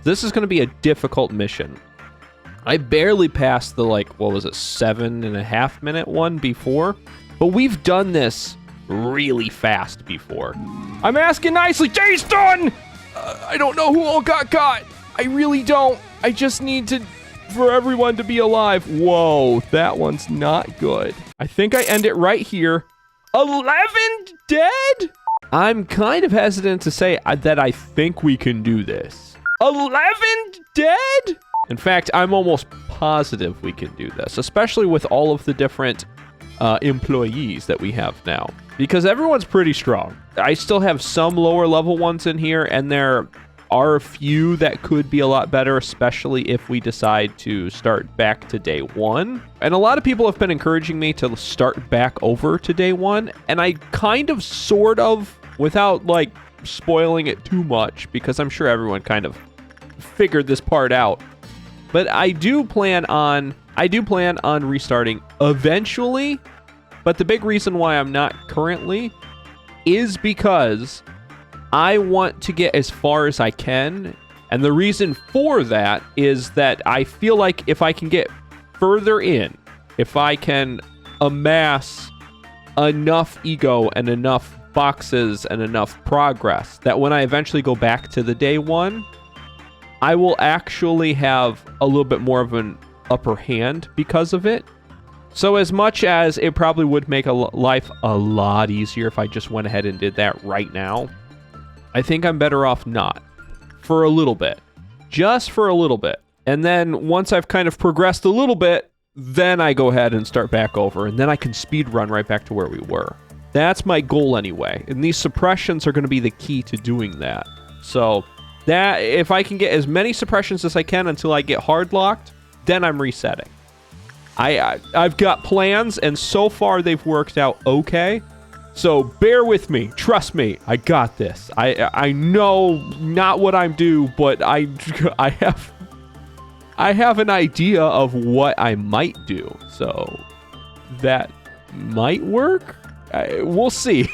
This is going to be a difficult mission. I barely passed the, like, what was it, 7.5 minute one before, but we've done this really fast before. I'm asking nicely. Day's done! I don't know who all got got. I really don't. I just need for everyone to be alive. Whoa, that one's not good. I think I end it right here. 11 dead? I'm kind of hesitant to say that I think we can do this. 11 dead? In fact, I'm almost positive we can do this, especially with all of the different employees that we have now, because everyone's pretty strong. I still have some lower level ones in here, and there are a few that could be a lot better, especially if we decide to start back to day one. And a lot of people have been encouraging me to start back over to day one, and I kind of, sort of, without like spoiling it too much, because I'm sure everyone kind of figured this part out. But I do plan on restarting eventually, but the big reason why I'm not currently is because I want to get as far as I can, and the reason for that is that I feel like if I can get further in, if I can amass enough ego and enough boxes and enough progress, that when I eventually go back to the day one, I will actually have a little bit more of an upper hand because of it. So as much as it probably would make life a lot easier if I just went ahead and did that right now, I think I'm better off not. For a little bit. Just for a little bit. And then once I've kind of progressed a little bit, then I go ahead and start back over, and then I can speed run right back to where we were. That's my goal anyway. And these suppressions are going to be the key to doing that. So that if I can get as many suppressions as I can until I get hard locked, then I'm resetting. I've got plans, and so far they've worked out okay. So bear with me. Trust me. I got this. I know not what I'm due, but I have an idea of what I might do. So that might work. We'll see.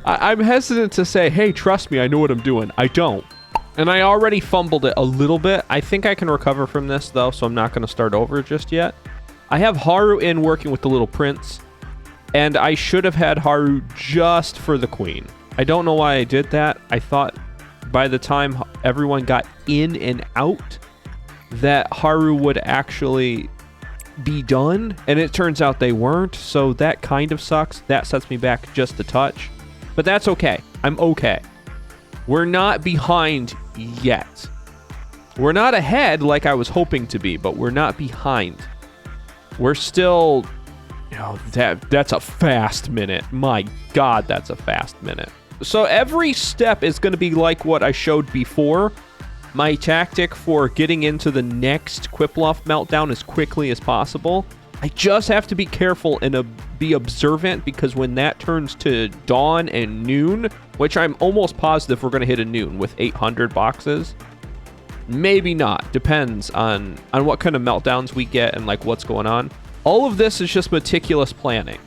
I'm hesitant to say, hey, trust me, I know what I'm doing. I don't. And I already fumbled it a little bit. I think I can recover from this, though, so I'm not going to start over just yet. I have Haru in working with the little prince, and I should have had Haru just for the queen. I don't know why I did that. I thought by the time everyone got in and out that Haru would actually be done, and it turns out they weren't, so that kind of sucks. That sets me back just a touch, but that's okay. I'm okay. We're not behind yet. We're not ahead like I was hoping to be, but we're not behind. We're still, you know, that's a fast minute. My God, that's a fast minute. So every step is going to be like what I showed before. My tactic for getting into the next Quiplov meltdown as quickly as possible. I just have to be careful and be observant, because when that turns to dawn and noon, which I'm almost positive we're going to hit a noon with 800 boxes. Maybe not. Depends on what kind of meltdowns we get and like what's going on. All of this is just meticulous planning.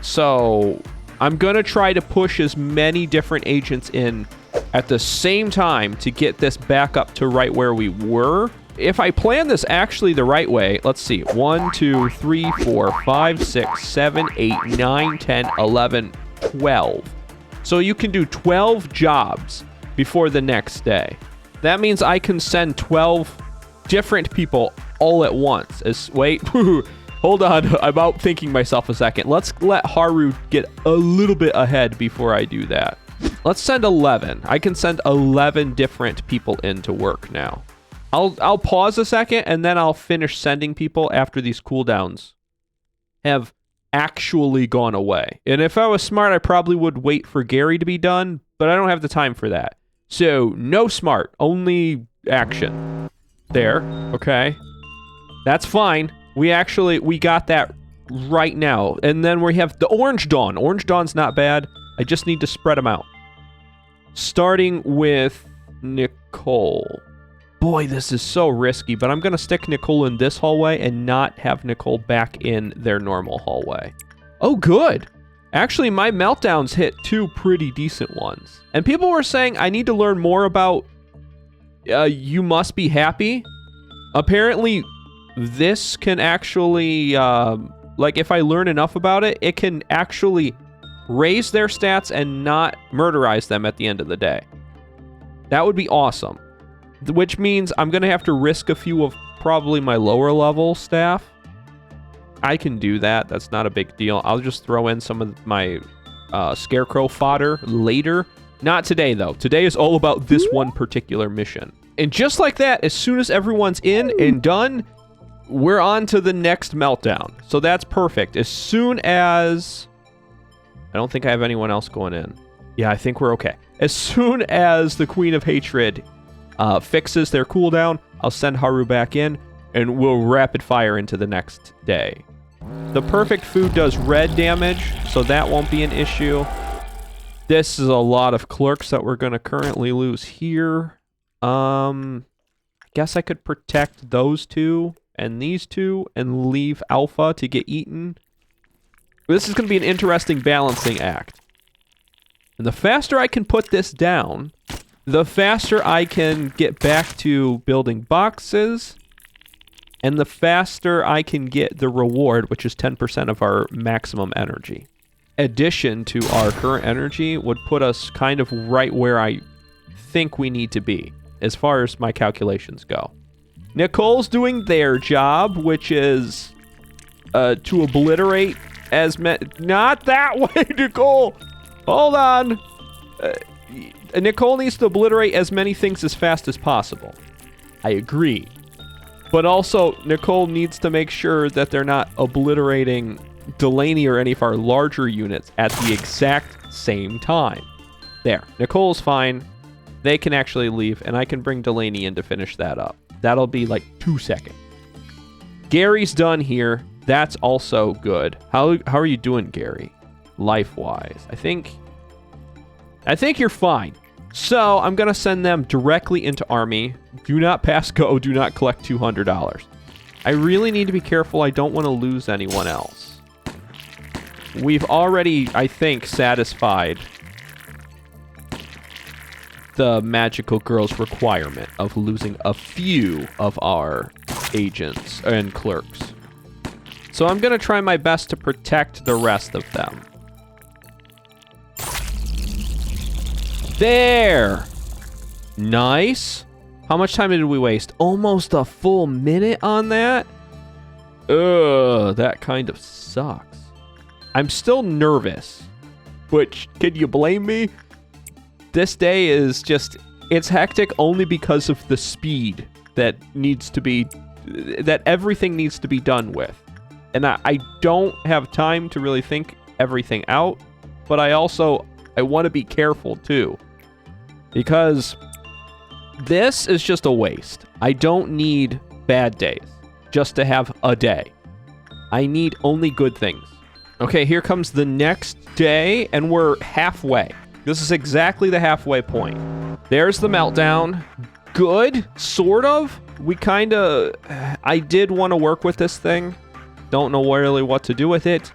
So I'm going to try to push as many different agents in at the same time to get this back up to right where we were. If I plan this actually the right way, let's see. 1, 2, 3, 4, 5, 6, 7, 8, 9, 10, 11, 12. So you can do 12 jobs before the next day. That means I can send 12 different people all at once. Wait, hold on. I'm outthinking myself a second. Let's let Haru get a little bit ahead before I do that. Let's send 11. I can send 11 different people into work now. I'll pause a second, and then I'll finish sending people after these cooldowns have actually gone away. And if I was smart, I probably would wait for Gary to be done, but I don't have the time for that. So no smart, only action. There, okay. That's fine. We got that right now. And then we have the Orange Dawn. Orange Dawn's not bad. I just need to spread them out. Starting with Nicole. Boy, this is so risky, but I'm going to stick Nicole in this hallway and not have Nicole back in their normal hallway. Oh, good. Actually, my meltdowns hit 2 pretty decent ones. And people were saying I need to learn more about You must be happy. Apparently, this can actually, like if I learn enough about it, it can actually raise their stats and not murderize them at the end of the day. That would be awesome. Which means I'm going to have to risk a few of probably my lower level staff. I can do that. That's not a big deal. I'll just throw in some of my scarecrow fodder later. Not today, though. Today is all about this one particular mission. And just like that, as soon as everyone's in and done, we're on to the next meltdown. So that's perfect. As soon as... I don't think I have anyone else going in. Yeah, I think we're okay. As soon as the Queen of Hatred fixes their cooldown, I'll send Haru back in, and we'll rapid fire into the next day. The perfect food does red damage, so that won't be an issue. This is a lot of clerks that we're going to currently lose here. I guess I could protect those two and these two and leave Alpha to get eaten. This is going to be an interesting balancing act. And the faster I can put this down, the faster I can get back to building boxes, and the faster I can get the reward, which is 10% of our maximum energy. Addition to our current energy would put us kind of right where I think we need to be, as far as my calculations go. Nicole's doing their job, which is to obliterate as many... Not that way, Nicole! Hold on! Nicole needs to obliterate as many things as fast as possible. I agree. But also, Nicole needs to make sure that they're not obliterating Delaney or any of our larger units at the exact same time. There. Nicole's fine. They can actually leave, and I can bring Delaney in to finish that up. That'll be like 2 seconds. Gary's done here. That's also good. How are you doing, Gary? Life-wise. I think you're fine. So I'm going to send them directly into Army. Do not pass go. Do not collect $200. I really need to be careful. I don't want to lose anyone else. We've already, I think, satisfied the magical girl's requirement of losing a few of our agents and clerks. So I'm going to try my best to protect the rest of them. There! Nice. How much time did we waste? Almost a full minute on that? Ugh, that kind of sucks. I'm still nervous. Which, can you blame me? This day is just... It's hectic only because of the speed that needs to be... That everything needs to be done with. And I don't have time to really think everything out. But I want to be careful too. Because this is just a waste. I don't need bad days just to have a day. I need only good things. Okay, here comes the next day, and we're halfway. This is exactly the halfway point. There's the meltdown. Good, sort of. I did want to work with this thing. Don't know really what to do with it,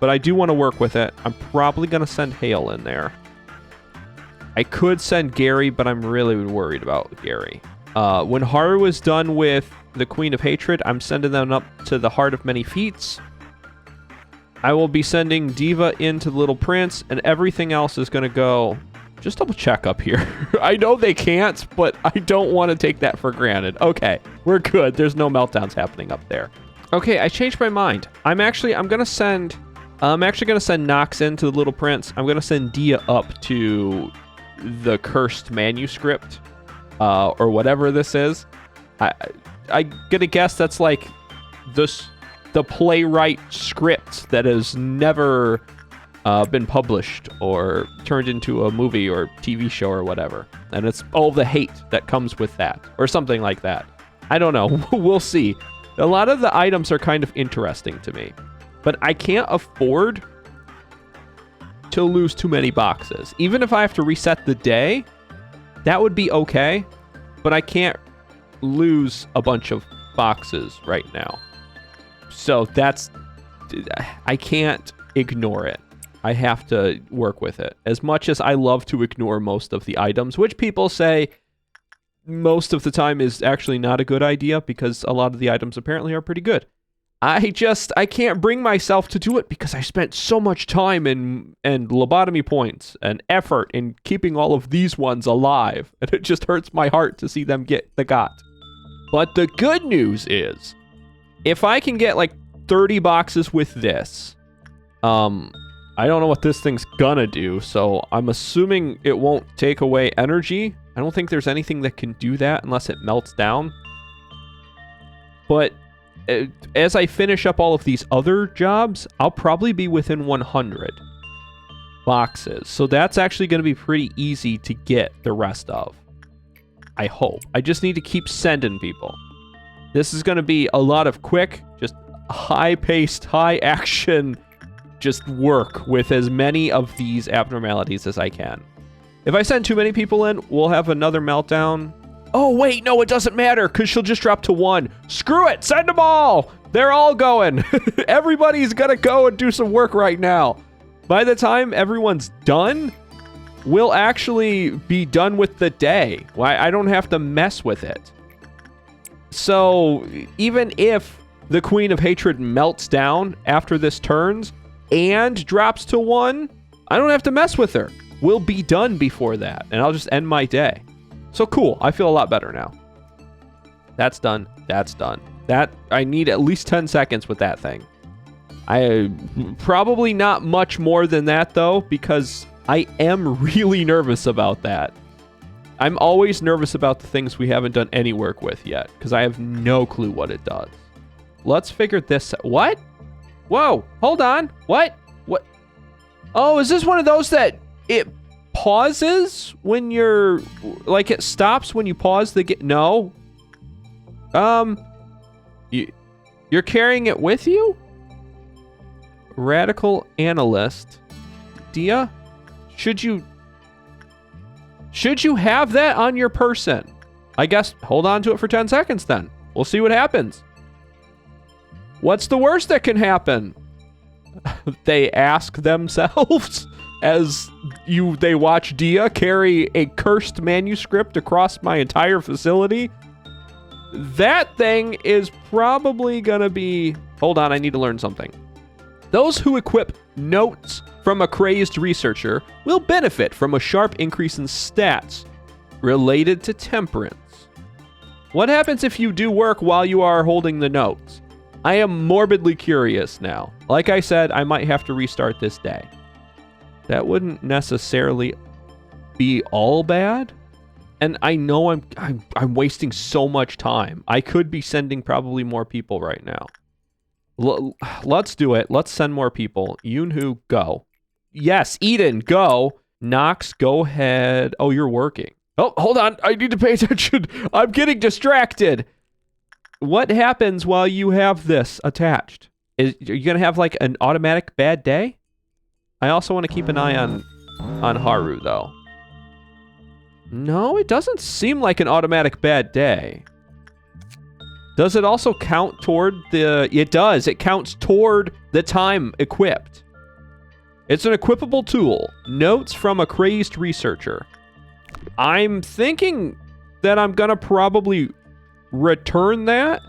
but I do want to work with it. I'm probably going to send Hale in there. I could send Gary, but I'm really worried about Gary. When Haru is done with the Queen of Hatred, I'm sending them up to the Heart of Many Feats. I will be sending Diva into the Little Prince, and everything else is going to go... Just double check up here. I know they can't, but I don't want to take that for granted. Okay, we're good. There's no meltdowns happening up there. Okay, I changed my mind. I'm going to send Nox into the Little Prince. I'm going to send Dia up to the Cursed Manuscript, or whatever this is. I'm going to guess that's like the playwright script that has never been published or turned into a movie or TV show or whatever. And it's all the hate that comes with that, or something like that. I don't know. We'll see. A lot of the items are kind of interesting to me, but I can't afford to lose too many boxes. Even if I have to reset the day, that would be okay, but I can't lose a bunch of boxes right now. So I can't ignore it. I have to work with it. As much as I love to ignore most of the items, which people say most of the time is actually not a good idea because a lot of the items apparently are pretty good. I can't bring myself to do it because I spent so much time and lobotomy points and effort in keeping all of these ones alive. And it just hurts my heart to see them get the got. But the good news is, if I can get like 30 boxes with this, I don't know what this thing's gonna do, so I'm assuming it won't take away energy. I don't think there's anything that can do that unless it melts down. But as I finish up all of these other jobs, I'll probably be within 100 boxes. So that's actually going to be pretty easy to get the rest of. I hope. I just need to keep sending people. This is going to be a lot of quick, just high-paced, high-action, just work with as many of these abnormalities as I can. If I send too many people in, we'll have another meltdown. Oh, wait, no, it doesn't matter, because she'll just drop to 1. Screw it, send them all! They're all going. Everybody's gonna go and do some work right now. By the time everyone's done, we'll actually be done with the day. I don't have to mess with it. So, even if the Queen of Hatred melts down after this turns and drops to 1, I don't have to mess with her. We'll be done before that, and I'll just end my day. So cool, I feel a lot better now. That's done. That's done. That, I need at least 10 seconds with that thing. Probably not much more than that, though, because I am really nervous about that. I'm always nervous about the things we haven't done any work with yet, because I have no clue what it does. Let's figure this out. What? Whoa, hold on. What? What? Oh, is this one of those that it pauses when you're, like, it stops when you pause the game? No. You're carrying it with you? Radical analyst. Dia? Should you have that on your person? I guess hold on to it for 10 seconds then. We'll see what happens. What's the worst that can happen? They ask themselves as they watch Dia carry a cursed manuscript across my entire facility. That thing is probably gonna be... Hold on, I need to learn something. Those who equip notes from a crazed researcher will benefit from a sharp increase in stats related to temperance. What happens if you do work while you are holding the notes? I am morbidly curious now. Like I said, I might have to restart this day. That wouldn't necessarily be all bad. And I know I'm wasting so much time. I could be sending probably more people right now. Let's do it. Let's send more people. Yunhu, go. Yes, Eden, go. Nox, go ahead. Oh, you're working. Oh, hold on. I need to pay attention. I'm getting distracted. What happens while you have this attached? Are you going to have like an automatic bad day? I also want to keep an eye on Haru, though. No, it doesn't seem like an automatic bad day. Does it also count toward the... It does. It counts toward the time equipped. It's an equipable tool. Notes from a crazed researcher. I'm thinking that I'm going to probably return that.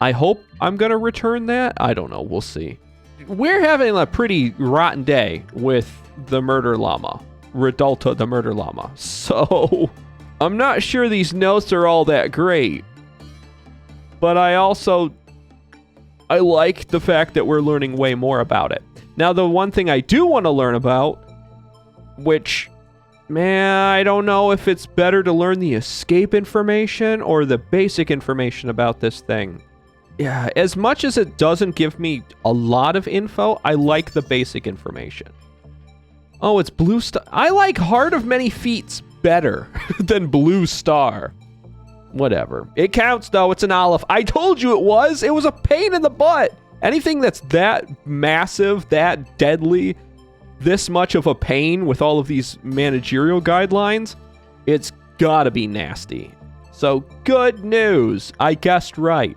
I hope I'm going to return that. I don't know. We'll see. We're having a pretty rotten day with the murder llama. Redulta, the murder llama. So, I'm not sure these notes are all that great. But I like the fact that we're learning way more about it. Now, the one thing I do want to learn about, which, man, I don't know if it's better to learn the escape information or the basic information about this thing. Yeah, as much as it doesn't give me a lot of info, I like the basic information. Oh, it's Blue Star. I like Heart of Many Feats better than Blue Star. Whatever. It counts, though. It's an olive. I told you it was. It was a pain in the butt. Anything that's that massive, that deadly, this much of a pain with all of these managerial guidelines, it's gotta be nasty. So, good news. I guessed right.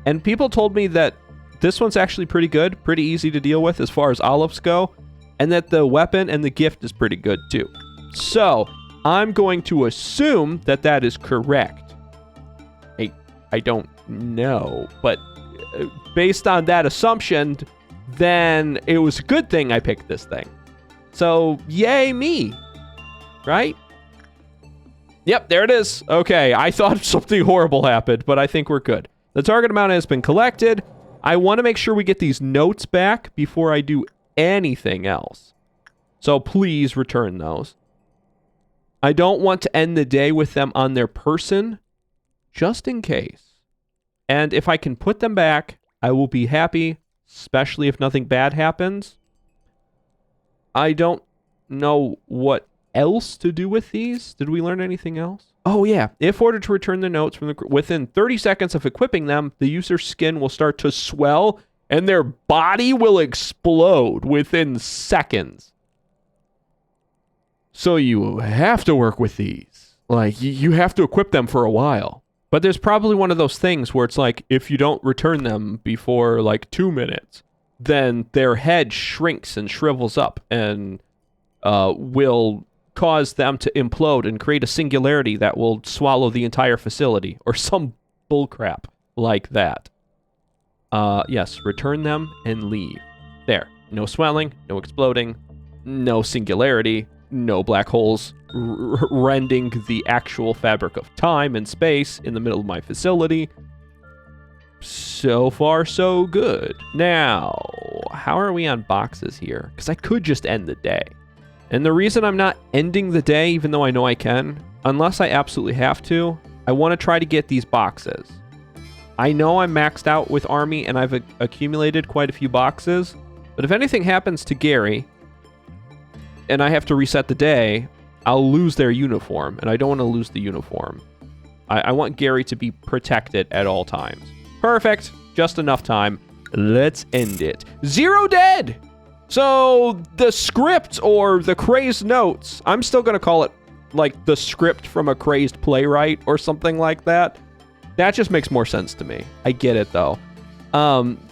And people told me that this one's actually pretty good, pretty easy to deal with as far as olives go, and that the weapon and the gift is pretty good too. So, I'm going to assume that that is correct. I don't know, but based on that assumption, then it was a good thing I picked this thing. So, yay me, right? Yep, there it is. Okay, I thought something horrible happened, but I think we're good. The target amount has been collected. I want to make sure we get these notes back before I do anything else. So please return those. I don't want to end the day with them on their person, just in case. And if I can put them back, I will be happy, especially if nothing bad happens. I don't know what else to do with these. Did we learn anything else? Oh yeah, if ordered to return the notes from within 30 seconds of equipping them, the user's skin will start to swell and their body will explode within seconds. So you have to work with these. Like, you have to equip them for a while. But there's probably one of those things where it's like, if you don't return them before like 2 minutes, then their head shrinks and shrivels up and will cause them to implode and create a singularity that will swallow the entire facility, or some bullcrap like that. Yes, return them and leave. There. No swelling, no exploding, no singularity, no black holes rending the actual fabric of time and space in the middle of my facility. So far, so good. Now, how are we on boxes here? Because I could just end the day. And the reason I'm not ending the day, even though I know I can, unless I absolutely have to, I want to try to get these boxes. I know I'm maxed out with Army and I've accumulated quite a few boxes, but if anything happens to Gary and I have to reset the day, I'll lose their uniform, and I don't want to lose the uniform. I want Gary to be protected at all times. Perfect. Just enough time. Let's end it. 0 dead! So, the script, or the crazed notes, I'm still going to call it, like, the script from a crazed playwright or something like that. That just makes more sense to me. I get it, though.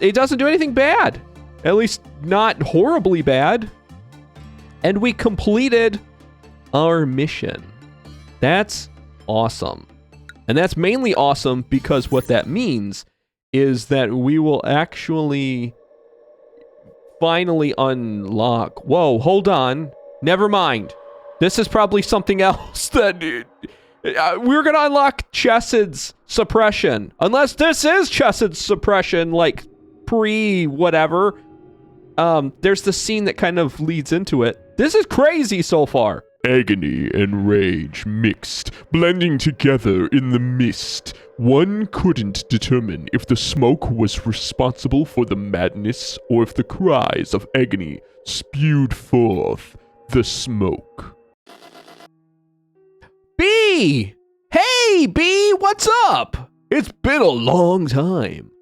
It doesn't do anything bad. At least, not horribly bad. And we completed our mission. That's awesome. And that's mainly awesome because what that means is that we will actually finally unlock... Whoa, hold on. Never mind. This is probably something else that... we're going to unlock Chesid's suppression. Unless this is Chesid's suppression, like, pre-whatever. There's the scene that kind of leads into it. This is crazy so far. Agony and rage mixed, blending together in the mist. One couldn't determine if the smoke was responsible for the madness or if the cries of agony spewed forth the smoke. B! Hey, B, what's up? It's been a long time.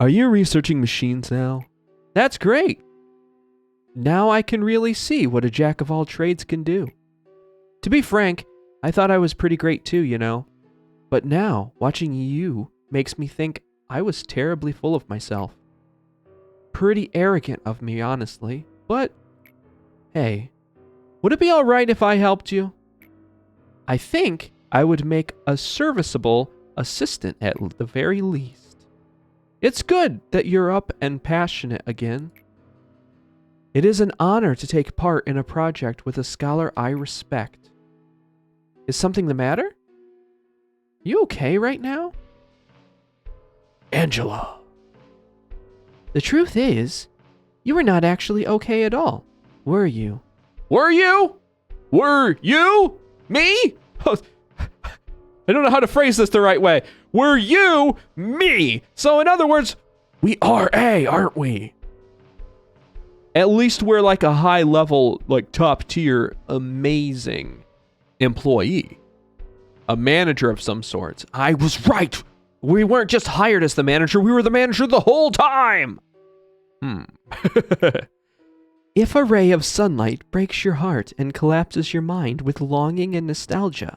Are you researching machines now? That's great. Now I can really see what a jack of all trades can do. To be frank, I thought I was pretty great too, you know. But now, watching you makes me think I was terribly full of myself. Pretty arrogant of me, honestly. But, hey, would it be alright if I helped you? I think I would make a serviceable assistant at the very least. It's good that you're up and passionate again. It is an honor to take part in a project with a scholar I respect. Is something the matter? You okay right now? Angela. The truth is, you were not actually okay at all, were you? Were you? Were you? Me? I don't know how to phrase this the right way. Were you me? So in other words, we are A, aren't we? At least we're like a high level, like top tier, amazing employee. A manager of some sort. I was right. We weren't just hired as the manager. We were the manager the whole time. If a ray of sunlight breaks your heart and collapses your mind with longing and nostalgia,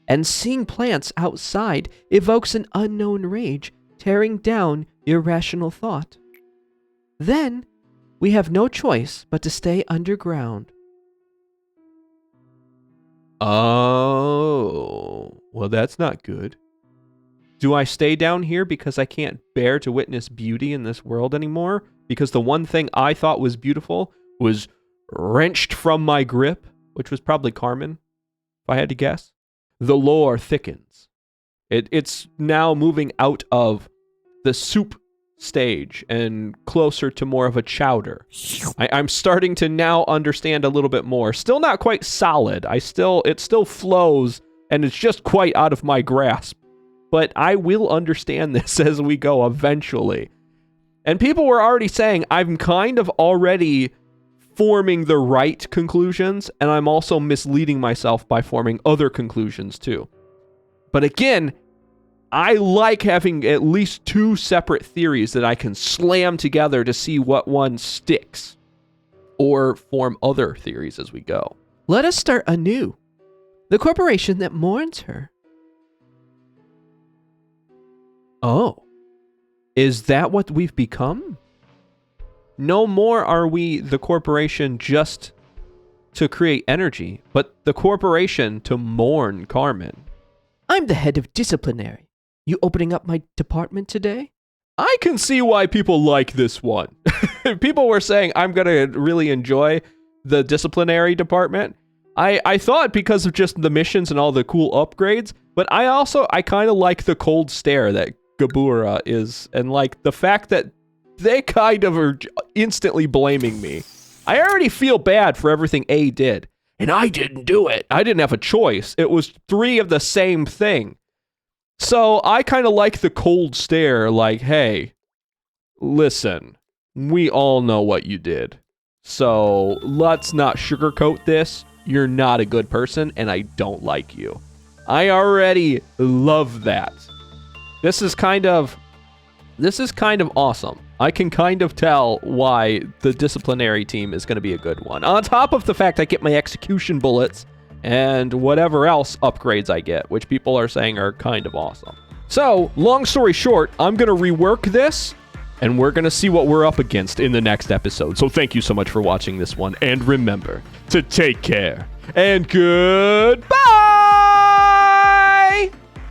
and seeing plants outside evokes an unknown rage tearing down your rational thought, then we have no choice but to stay underground. Oh, well, that's not good. Do I stay down here because I can't bear to witness beauty in this world anymore? Because the one thing I thought was beautiful was wrenched from my grip, which was probably Carmen, if I had to guess. The lore thickens. It's now moving out of the soup stage and closer to more of a chowder. I'm starting to now understand a little bit more. Still not quite solid. It still flows, and it's just quite out of my grasp. But I will understand this as we go eventually. And people were already saying I'm kind of already forming the right conclusions, and I'm also misleading myself by forming other conclusions too. But again, I like having at least two separate theories that I can slam together to see what one sticks, or form other theories as we go. Let us start anew. The corporation that mourns her. Oh, is that what we've become? No more are we the corporation just to create energy, but the corporation to mourn Carmen. I'm the head of disciplinary. You opening up my department today? I can see why people like this one. People were saying I'm going to really enjoy the disciplinary department. I thought because of just the missions and all the cool upgrades, but I kind of like the cold stare that Gabura is, and like the fact that they kind of are instantly blaming me. I already feel bad for everything A did, and I didn't do it. I didn't have a choice. It was 3 of the same thing. So I kind of like the cold stare, like, hey, listen, we all know what you did. So let's not sugarcoat this. You're not a good person, and I don't like you. I already love that. This is kind of awesome. I can kind of tell why the disciplinary team is going to be a good one. On top of the fact I get my execution bullets and whatever else upgrades I get, which people are saying are kind of awesome. So, long story short, I'm going to rework this, and we're going to see what we're up against in the next episode. So thank you so much for watching this one, and remember to take care, and goodbye!